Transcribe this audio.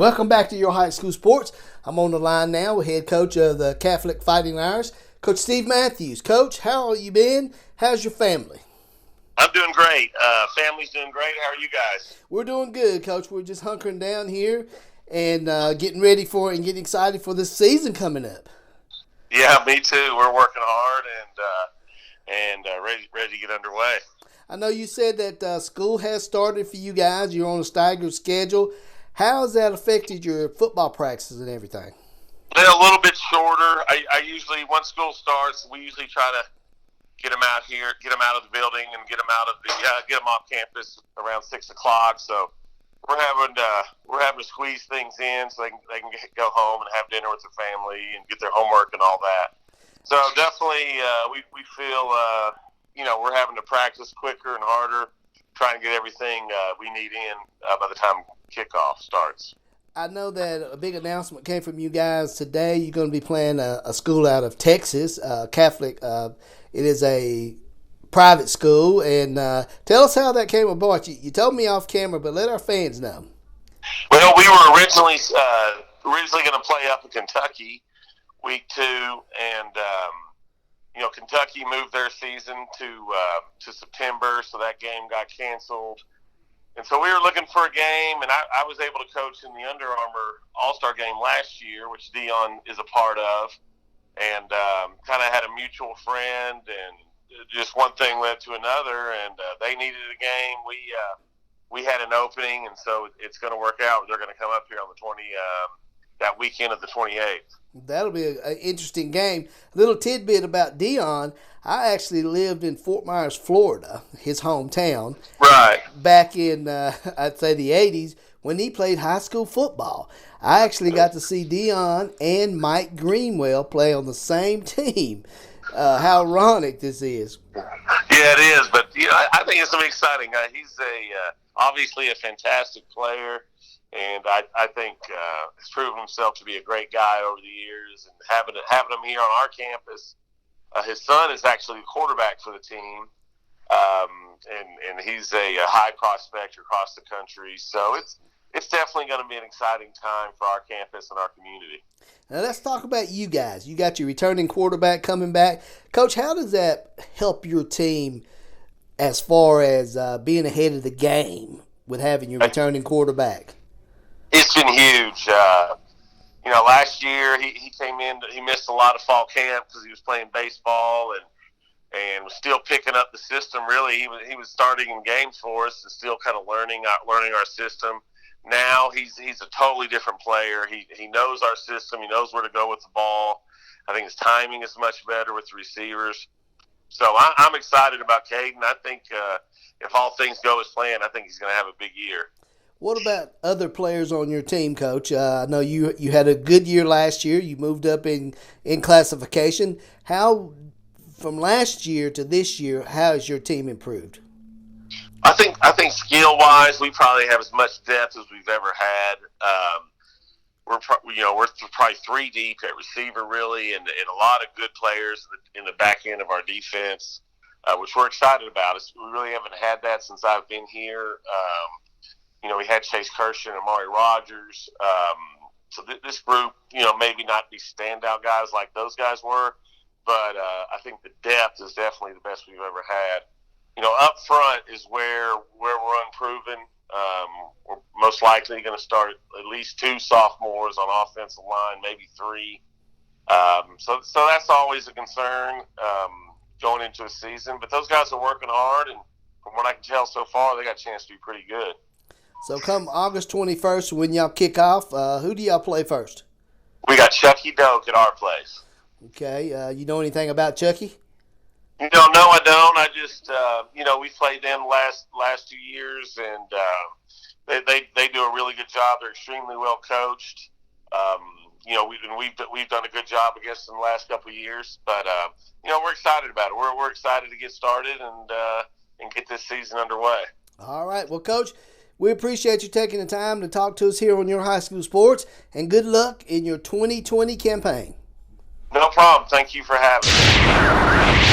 Welcome back to your high school sports. I'm on the line now with head coach of the Catholic Fighting Irish, Coach Steve Matthews. Coach, how have you been? How's your family? I'm doing great. Family's doing great. How are you guys? We're doing good, Coach. We're just hunkering down here and getting ready for it and getting excited for this season coming up. Yeah, me too. We're working hard and ready to get underway. I know you said that school has started for you guys. You're on a staggered schedule. How has that affected your football practices and everything? They're a little bit shorter. I usually, once school starts, we usually try to get them out here, get them out of the building, and get them off campus around 6 o'clock. So we're having to squeeze things in so they can go home and have dinner with their family and get their homework and all that. So definitely, we feel we're having to practice quicker and harder, trying to get everything we need in by the time kickoff starts. I know that a big announcement came from you guys today. You're going to be playing a school out of Texas, Catholic. It is a private school, and tell us how that came about. You told me off camera, but let our fans know. Well, we were originally going to play up in Kentucky week 2, and Kentucky moved their season to September, so that game got canceled. And so we were looking for a game, and I was able to coach in the Under Armour All-Star game last year, which Dion is a part of, and kind of had a mutual friend, and just one thing led to another, and they needed a game. We had an opening, and so it's going to work out. They're going to come up here on the that weekend of the 28th. That'll be an interesting game. A little tidbit about Dion. I actually lived in Fort Myers, Florida, his hometown. Right. Back in, I'd say, the 80s when he played high school football. I actually got to see Dion and Mike Greenwell play on the same team. How ironic this is. Yeah, it is. But I think it's going to be exciting. He's obviously a fantastic player. And I think has proven himself to be a great guy over the years. And having him here on our campus, his son is actually the quarterback for the team, and he's a high prospect across the country. So it's definitely going to be an exciting time for our campus and our community. Now let's talk about you guys. You got your returning quarterback coming back. Coach, how does that help your team as far as being ahead of the game with having your returning quarterback? It's been huge. Last year he came in. He missed a lot of fall camp because he was playing baseball and was still picking up the system. Really, he was starting in games for us and still kind of learning our system. Now he's a totally different player. He knows our system. He knows where to go with the ball. I think his timing is much better with the receivers. So I'm excited about Caden. I think if all things go as planned, I think he's going to have a big year. What about other players on your team, Coach? I know you had a good year last year. You moved up in classification. How, from last year to this year, how has your team improved? I think skill-wise, we probably have as much depth as we've ever had. We're probably 3 deep at receiver, really, and a lot of good players in the back end of our defense, which we're excited about. We really haven't had that since I've been here. We had Chase Kirshen and Amari Rogers. So this group, maybe not be standout guys like those guys were, but I think the depth is definitely the best we've ever had. Up front is where we're unproven. We're most likely going to start at least 2 sophomores on offensive line, maybe 3. So that's always a concern going into a season. But those guys are working hard, and from what I can tell so far, they got a chance to be pretty good. So come August 21st, when y'all kick off, who do y'all play first? We got Chucky Doak at our place. Okay. You know anything about Chucky? No, I don't. I just, we played them last 2 years, and they do a really good job. They're extremely well coached. We've done a good job against them the last couple of years, but we're excited about it. We're excited to get started and get this season underway. All right. Well, Coach, we appreciate you taking the time to talk to us here on Your High School Sports, and good luck in your 2020 campaign. No problem. Thank you for having me.